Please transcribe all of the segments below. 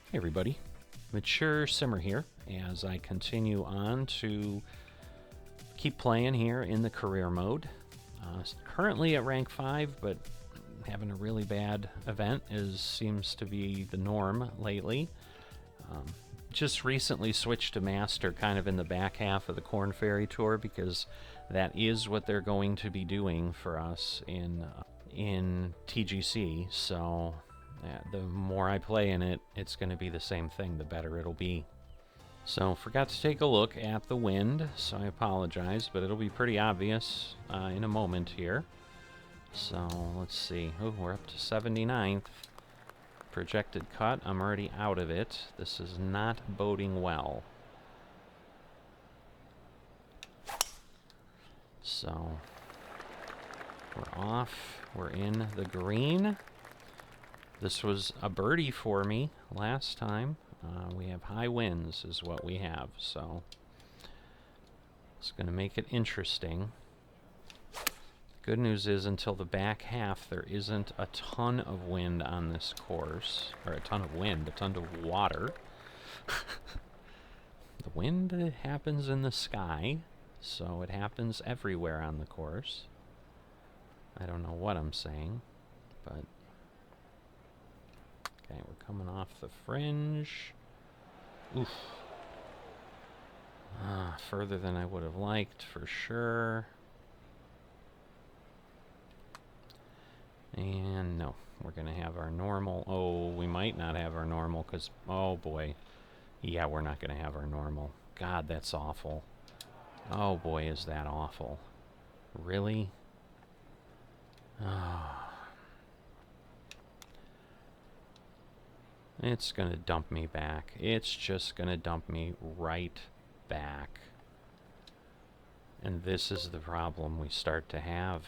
Hey everybody, Mature Simmer here as I continue on to keep playing here in the career mode. Currently at rank 5, but having a really bad event seems to be the norm lately. Just recently switched to Master kind of in the back half of the Korn Ferry Tour because that is what they're going to be doing for us in TGC, so the more I play in it, it's going to be the same thing, the better it'll be. So, forgot to take a look at the wind, so I apologize, but it'll be pretty obvious in a moment here. So, let's see. Oh, we're up to 79th. Projected cut, I'm already out of it. This is not boding well. So, we're off. We're in the green. This was a birdie for me last time. We have high winds is what we have, so it's going to make it interesting. Good news is until the back half there isn't a ton of wind on this course, or a ton of wind, a ton of water. The wind happens in the sky, so it happens everywhere on the course. I don't know what I'm saying, but okay, we're coming off the fringe. Oof. Further than I would have liked, for sure. And no, we're going to have our normal. Oh, we might not have our normal because, oh boy. Yeah, we're not going to have our normal. God, that's awful. Oh boy, is that awful. Really? Oh. It's going to dump me back. It's just going to dump me right back. And this is the problem we start to have.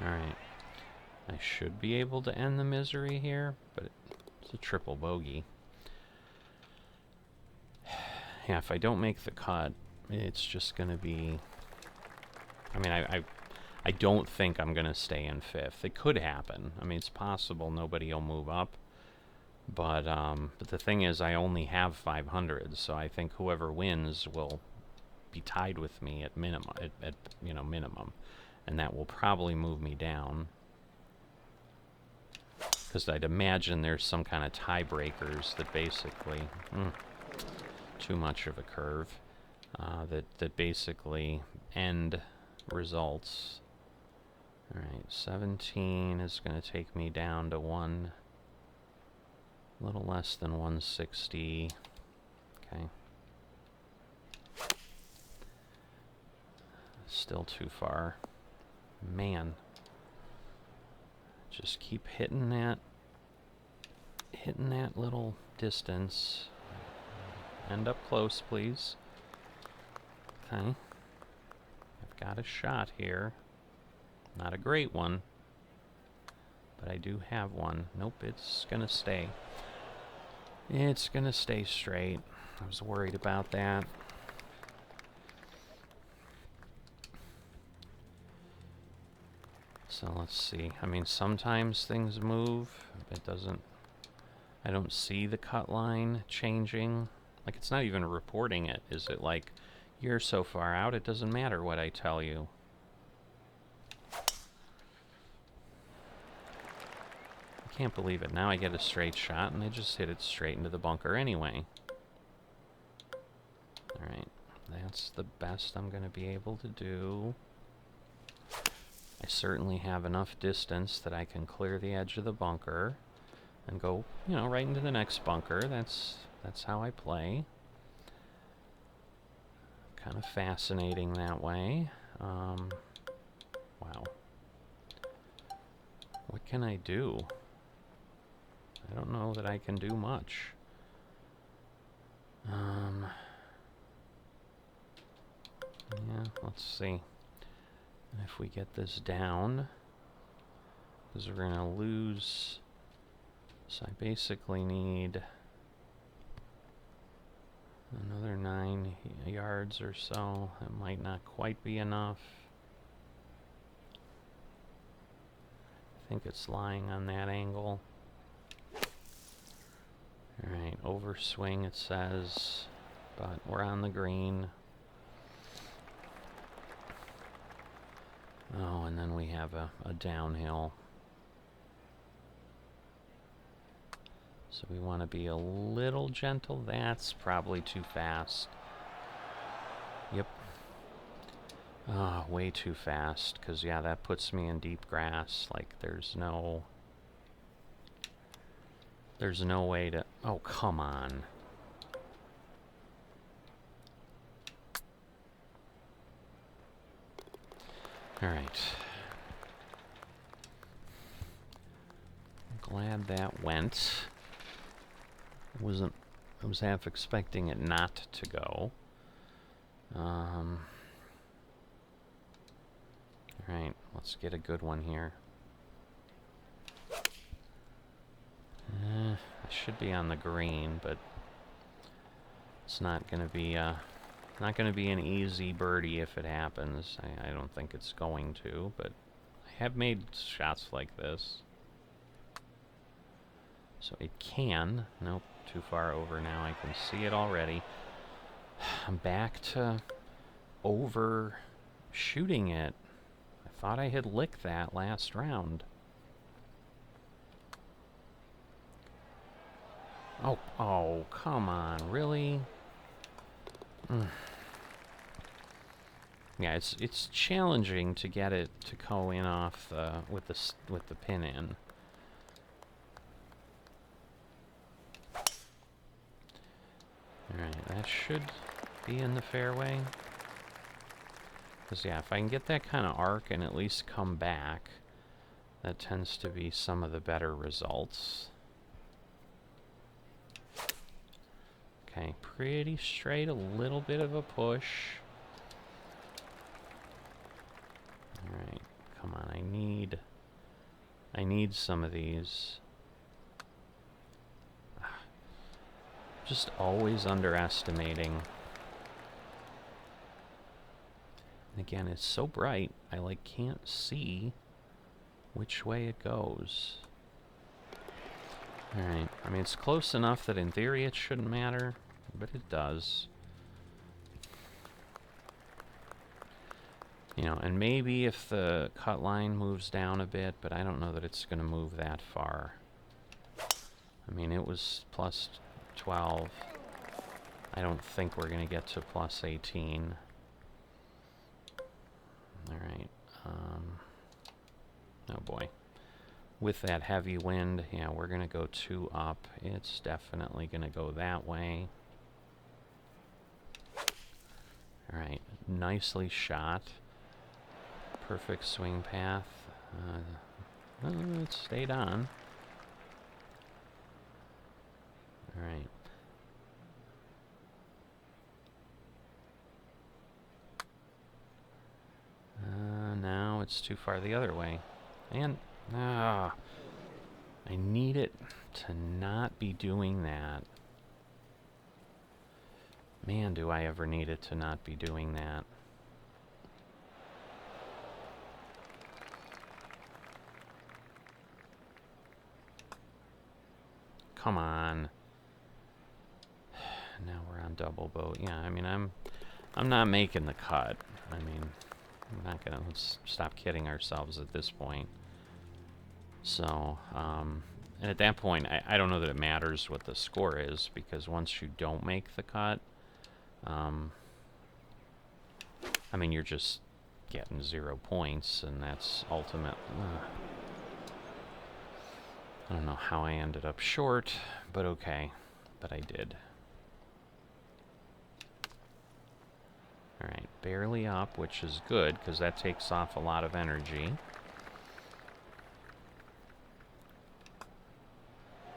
Alright. I should be able to end the misery here, but it's a triple bogey. Yeah, if I don't make the cut, it's just going to be... I mean, I don't think I'm going to stay in 5th. It could happen. I mean, it's possible nobody will move up. But the thing is, I only have 500, so I think whoever wins will be tied with me at minimum, minimum. And that will probably move me down. Because I'd imagine there's some kind of tiebreakers that basically... too much of a curve that basically end results. Alright, 17 is going to take me down to a little less than 160. Okay. Still too far. Man. Just keep hitting that little distance. End up close, please. Okay. I've got a shot here. Not a great one. But I do have one. Nope, it's gonna stay. It's gonna stay straight. I was worried about that. So let's see. I mean, sometimes things move. It doesn't... I don't see the cut line changing. Like, it's not even reporting it. Is it like, you're so far out, it doesn't matter what I tell you? I can't believe it. Now I get a straight shot, and I just hit it straight into the bunker anyway. Alright, that's the best I'm going to be able to do. I certainly have enough distance that I can clear the edge of the bunker and go, right into the next bunker. That's how I play. Kind of fascinating that way. Wow. What can I do? I don't know that I can do much. Yeah, let's see. If we get this down, because we're going to lose... So I basically need Another 9 yards or so. That might not quite be enough. I think it's lying on that angle. Alright, overswing it says, but we're on the green. Oh, and then we have a downhill. So we want to be a little gentle. That's probably too fast. Yep. Ah, way too fast, because yeah, that puts me in deep grass. Like, there's no way to... Oh, come on. All right. I'm glad that went. I was half expecting it not to go. All right, let's get a good one here. I should be on the green, but it's not going to be an easy birdie if it happens. I don't think it's going to, but I have made shots like this. So it can. Nope, too far over now. I can see it already. I'm back to overshooting it. I thought I had licked that last round. Oh, come on, really? Yeah, it's challenging to get it to go in off with the pin in. All right, that should be in the fairway. Because yeah, if I can get that kind of arc and at least come back, that tends to be some of the better results. Okay, pretty straight, a little bit of a push. Alright, come on, I need some of these. Just always underestimating. And again, it's so bright, I like can't see which way it goes. Alright, I mean, it's close enough that in theory it shouldn't matter, but it does. You know, and maybe if the cut line moves down a bit, but I don't know that it's going to move that far. I mean, it was plus 12. I don't think we're going to get to plus 18. Alright, oh boy. With that heavy wind, yeah, we're going to go 2 up. It's definitely going to go that way. Alright, nicely shot. Perfect swing path. It stayed on. Alright. Now it's too far the other way. And, I need it to not be doing that. Man, do I ever need it to not be doing that. Come on. Now we're on double boat. Yeah, I mean, I'm not making the cut. I mean, I'm not gonna, let's stop kidding ourselves at this point. So, and at that point, I don't know that it matters what the score is, because once you don't make the cut, I mean, you're just getting 0 points, and that's ultimate. I don't know how I ended up short, but okay. But I did. Alright, barely up, which is good, because that takes off a lot of energy.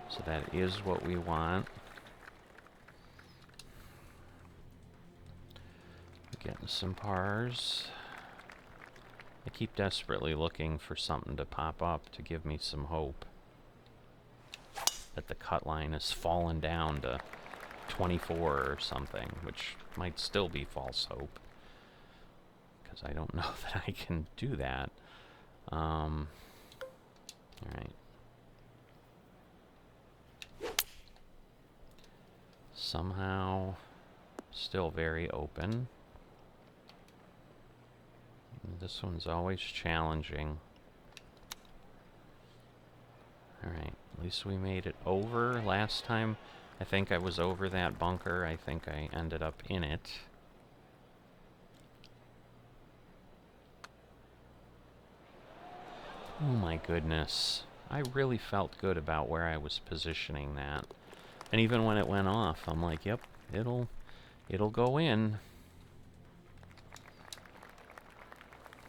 So that is what we want. Getting some pars. I keep desperately looking for something to pop up to give me some hope that the cut line has fallen down to 24 or something, which might still be false hope, because I don't know that I can do that. All right. Somehow, still very open. This one's always challenging. Alright, at least we made it over. Last time, I think I was over that bunker. I think I ended up in it. Oh my goodness. I really felt good about where I was positioning that. And even when it went off, I'm like, yep, it'll go in.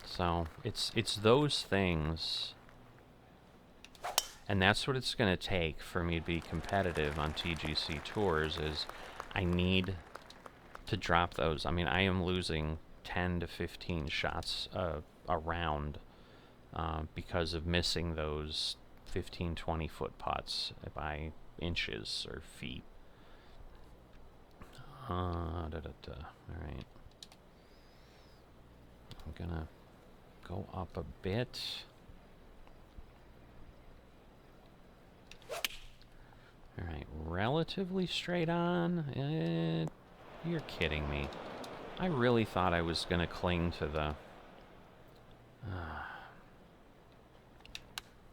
So, it's those things. And that's what it's going to take for me to be competitive on TGC Tours, is I need to drop those. I mean, I am losing 10 to 15 shots a round because of missing those 15, 20-foot putts by inches or feet. All right. I'm going to go up a bit. Alright, relatively straight on. You're kidding me. I really thought I was going to cling to the...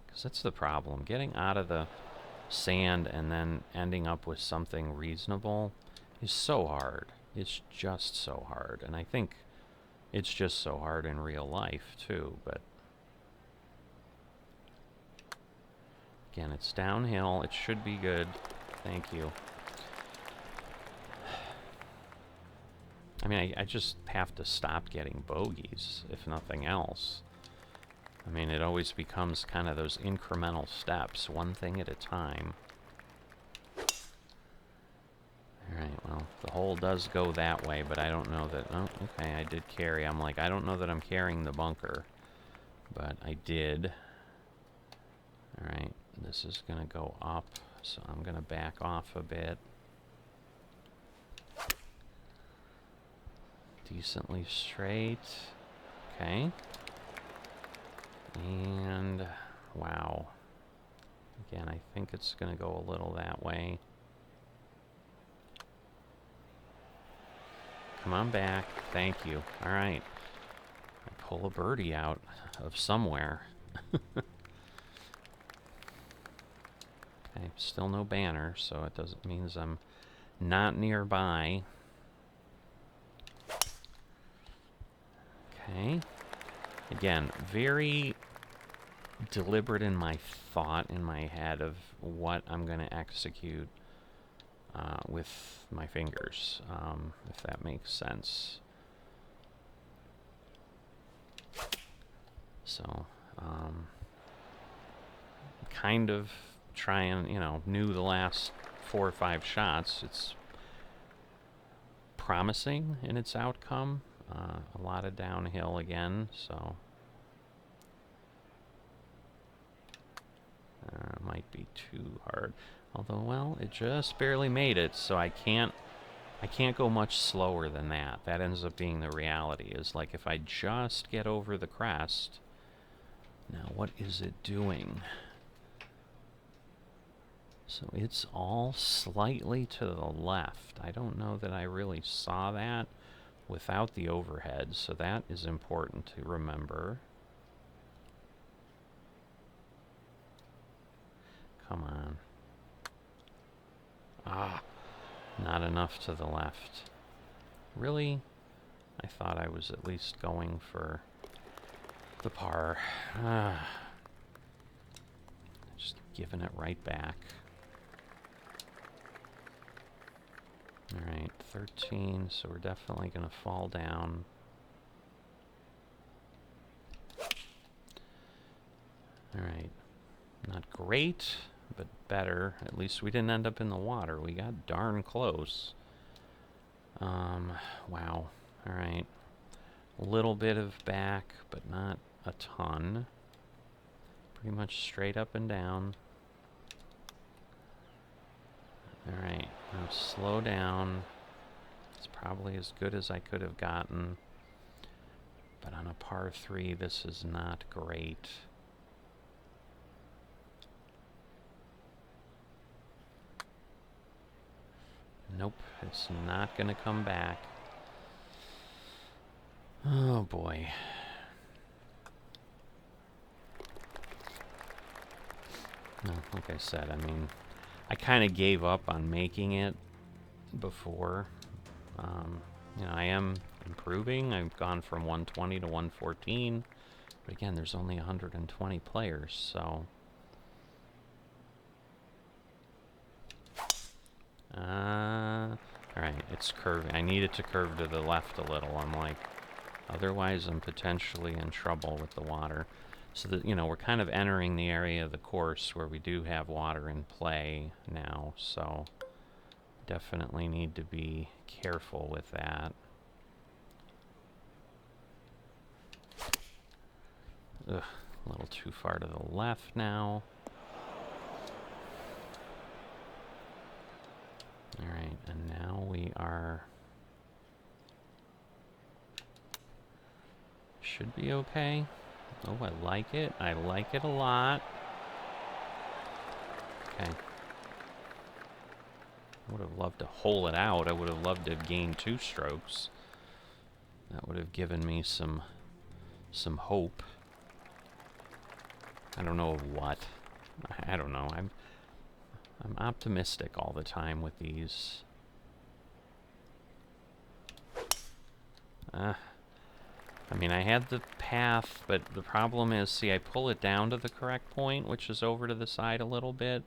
Because that's the problem. Getting out of the sand and then ending up with something reasonable is so hard. It's just so hard. And I think it's just so hard in real life, too. But again, it's downhill. It should be good. Thank you. I mean, I just have to stop getting bogeys, if nothing else. I mean, it always becomes kind of those incremental steps, one thing at a time. Alright, well, the hole does go that way, but I don't know that... Oh, okay, I did carry. I'm like, I don't know that I'm carrying the bunker, but I did. Alright, this is going to go up, so I'm going to back off a bit. Decently straight. Okay. And, wow. Again, I think it's going to go a little that way. Come on back. Thank you. All right. I pull a birdie out of somewhere. Okay, still no banner, so it doesn't means I'm not nearby. Okay. Again, very deliberate in my thought, in my head, of what I'm going to execute with my fingers, if that makes sense. So, kind of trying, knew the last 4 or 5 shots. It's promising in its outcome. A lot of downhill again, so might be too hard. Although, well, it just barely made it, so I can't go much slower than that. That ends up being the reality, is like if I just get over the crest. Now, what is it doing? So it's all slightly to the left. I don't know that I really saw that without the overhead, so that is important to remember. Come on. Ah, not enough to the left. Really? I thought I was at least going for the par. Just giving it right back. Alright, 13, so we're definitely going to fall down. Alright, not great, but better. At least we didn't end up in the water. We got darn close. Wow. Alright. A little bit of back, but not a ton. Pretty much straight up and down. Alright, now slow down. It's probably as good as I could have gotten. But on a par 3, this is not great. Nope, it's not going to come back. Oh boy. No, like I said, I mean, I kind of gave up on making it before. You know, I am improving. I've gone from 120 to 114. But again, there's only 120 players, so... Alright, it's curving. I need it to curve to the left a little. I'm like, otherwise I'm potentially in trouble with the water. So that, you know, we're kind of entering the area of the course where we do have water in play now, so definitely need to be careful with that. Ugh, a little too far to the left now. Alright, and now we are... should be okay. Oh, I like it. I like it a lot. Okay. I would have loved to hole it out. I would have loved to have gained 2 strokes. That would have given me some hope. I don't know of what. I don't know. I'm optimistic all the time with these. I mean, I had the path, but the problem is, see, I pull it down to the correct point, which is over to the side a little bit,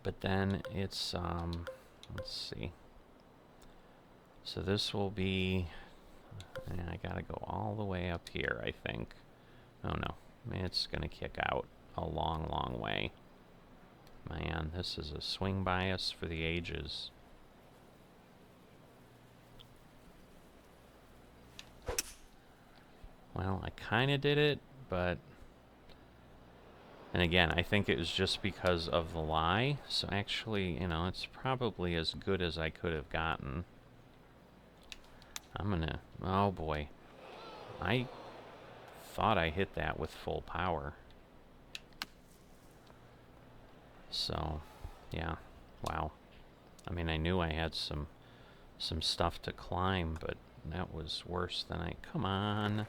but then it's, let's see. So this will be, I gotta go all the way up here, I think. Oh no, it's gonna kick out a long, long way. Man, this is a swing bias for the ages. Well, I kind of did it, but... And again, I think it was just because of the lie. So actually, you know, it's probably as good as I could have gotten. I'm gonna... Oh boy. I thought I hit that with full power. So, yeah. Wow. I mean, I knew I had some stuff to climb, but that was worse than I... Come on.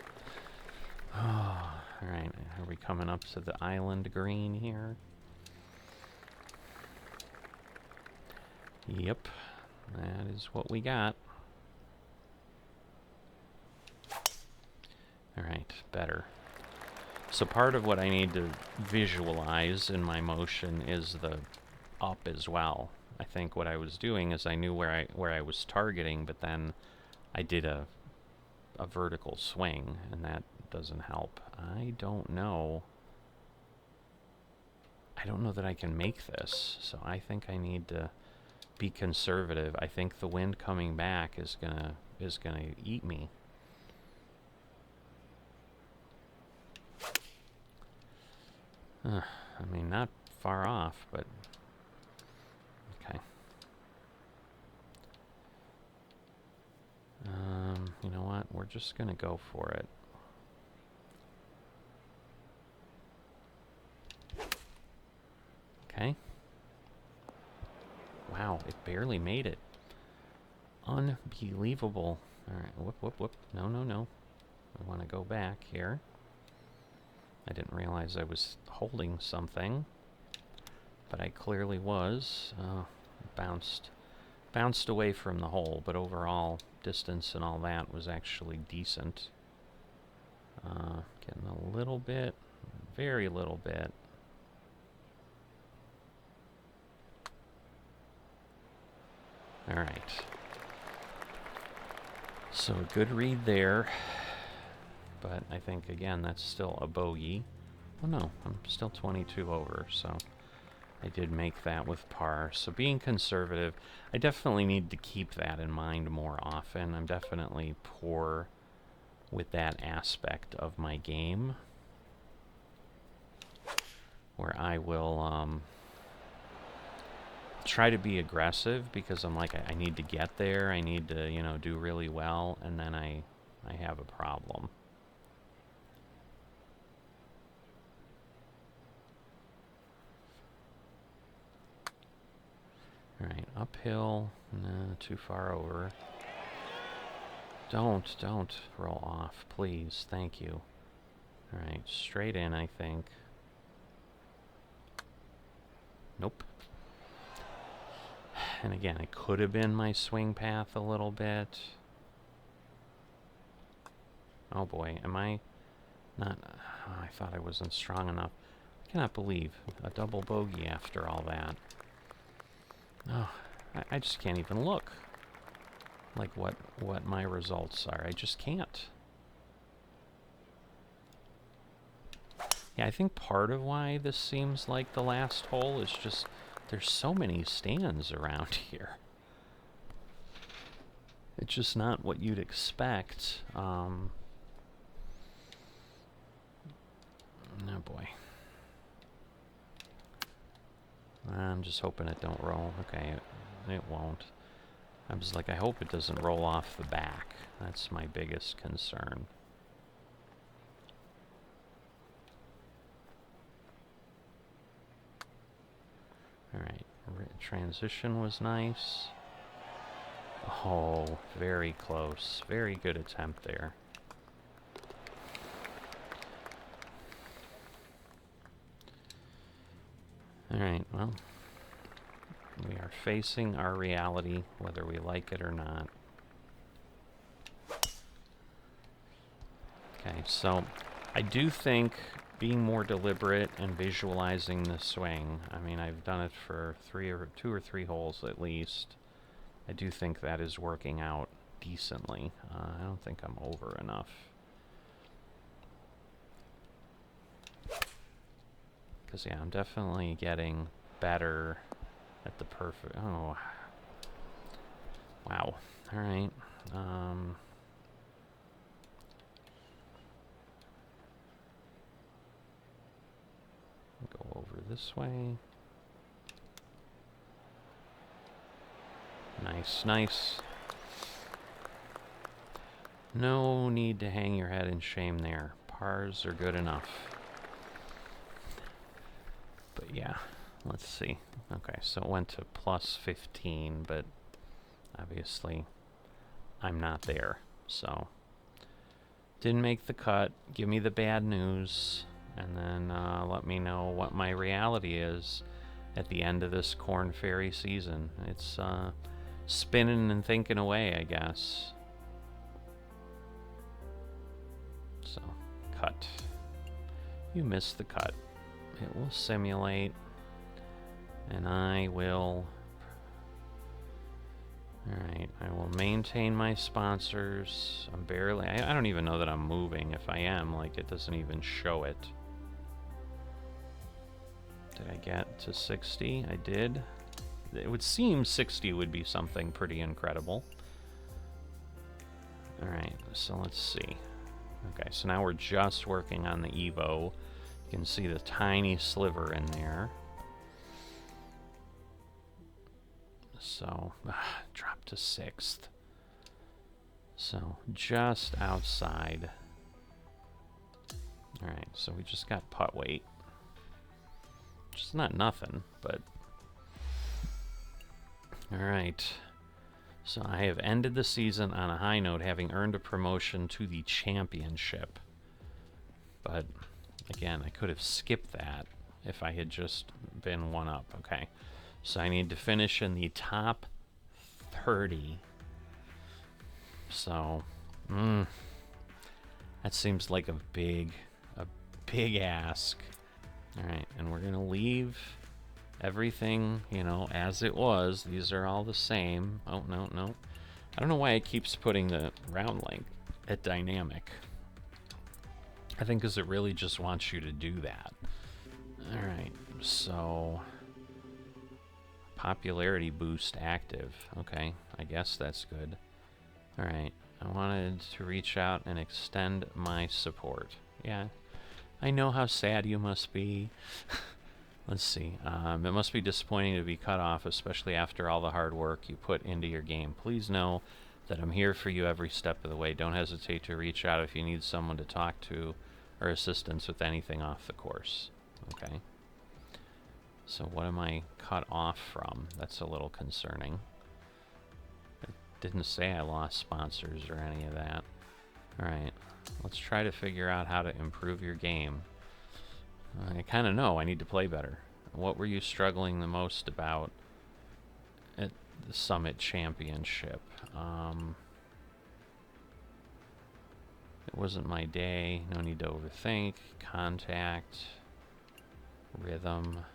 Oh, alright, are we coming up to the island green here? Yep, that is what we got. Alright, better. So part of what I need to visualize in my motion is the up as well. I think what I was doing is I knew where I was targeting, but then I did a vertical swing, and that doesn't help. I don't know that I can make this, so I think I need to be conservative. I think the wind coming back is gonna eat me. I mean, not far off, but okay. You know what? We're just gonna go for it. Okay. Wow, it barely made it. Unbelievable. Alright, whoop, whoop, whoop. No, no, no. I want to go back here. I didn't realize I was holding something, but I clearly was. Bounced away from the hole, but overall distance and all that was actually decent. Getting a little bit, very little bit. Alright. So a good read there. But I think, again, that's still a bogey. Oh no, I'm still 22 over, so I did make that with par. So being conservative, I definitely need to keep that in mind more often. I'm definitely poor with that aspect of my game, where I will try to be aggressive because I'm like, I need to get there. I need to, you know, do really well. And then I have a problem. All right, uphill. Nah, too far over. Don't roll off, please. Thank you. All right, straight in, I think. Nope. And again, it could have been my swing path a little bit. Oh boy, am I not? Oh, I thought I wasn't strong enough. I cannot believe a double bogey after all that. Oh, I just can't even look. Like what my results are. I just can't. Yeah, I think part of why this seems like the last hole is just there's so many stands around here. It's just not what you'd expect. Oh boy. I'm just hoping it don't roll. Okay, it won't. I was like, I hope it doesn't roll off the back. That's my biggest concern. Alright, transition was nice. Oh, very close. Very good attempt there. Alright, well, we are facing our reality, whether we like it or not. Okay, so I do think being more deliberate and visualizing the swing, I mean, I've done it for two or three holes at least. I do think that is working out decently. I don't think I'm over enough. Because, yeah, I'm definitely getting better at the perfect... Oh. Wow. All right. Go over this way. Nice, nice. No need to hang your head in shame there. Pars are good enough. But yeah, let's see. Okay, so it went to plus 15, but obviously I'm not there. So didn't make the cut. Give me the bad news, and then let me know what my reality is at the end of this Korn Ferry season. It's spinning and thinking away, I guess. So, cut. You missed the cut. It will simulate, and I will... Alright, I will maintain my sponsors. I'm barely... I don't even know that I'm moving. If I am, like, it doesn't even show it. Did I get to 60? I did. It would seem 60 would be something pretty incredible. Alright, so let's see. Okay, so now we're just working on the Evo. You can see the tiny sliver in there. So, drop to 6th. So, just outside. Alright, so we just got putt weight. Which is not nothing, but... Alright. So I have ended the season on a high note, having earned a promotion to the championship. But, again, I could have skipped that if I had just been one up. Okay. So I need to finish in the top 30. So, that seems like a big ask. Alright, and we're going to leave everything, you know, as it was. These are all the same. Oh, no. I don't know why it keeps putting the round length at dynamic. I think because it really just wants you to do that. Alright, so... Popularity boost active. Okay, I guess that's good. Alright, I wanted to reach out and extend my support. Yeah, I know how sad you must be. Let's see. It must be disappointing to be cut off, especially after all the hard work you put into your game. Please know that I'm here for you every step of the way. Don't hesitate to reach out if you need someone to talk to or assistance with anything off the course. Okay. So what am I cut off from? That's a little concerning. It didn't say I lost sponsors or any of that. Alright, let's try to figure out how to improve your game. I kind of know I need to play better. What were you struggling the most about at the Summit Championship? It wasn't my day. No need to overthink. Contact. Rhythm.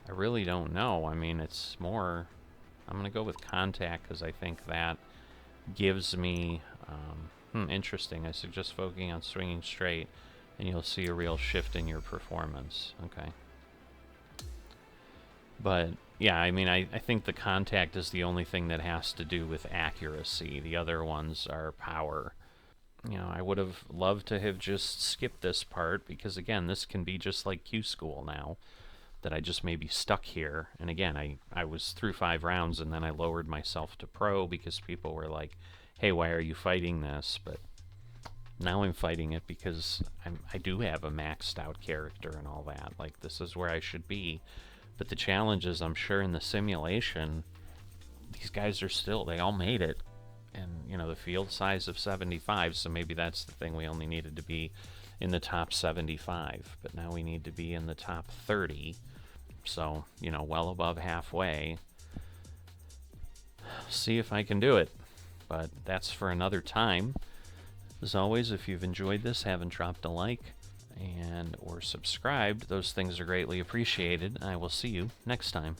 I really don't know. I mean, it's more... I'm going to go with contact because I think that gives me... interesting. I suggest focusing on swinging straight and you'll see a real shift in your performance. Okay. But, yeah, I mean, I think the contact is the only thing that has to do with accuracy. The other ones are power. You know, I would have loved to have just skipped this part because, again, this can be just like Q School now, that I just may be stuck here. And, again, I was through 5 rounds and then I lowered myself to pro because people were like, hey, why are you fighting this? But now I'm fighting it because I do have a maxed out character and all that. Like, this is where I should be. But the challenge is, I'm sure in the simulation, these guys are still, they all made it. And, you know, the field size of 75, so maybe that's the thing. We only needed to be in the top 75. But now we need to be in the top 30. So, you know, well above halfway. See if I can do it. But that's for another time. As always, if you've enjoyed this, haven't dropped a like and or subscribed, those things are greatly appreciated. I will see you next time.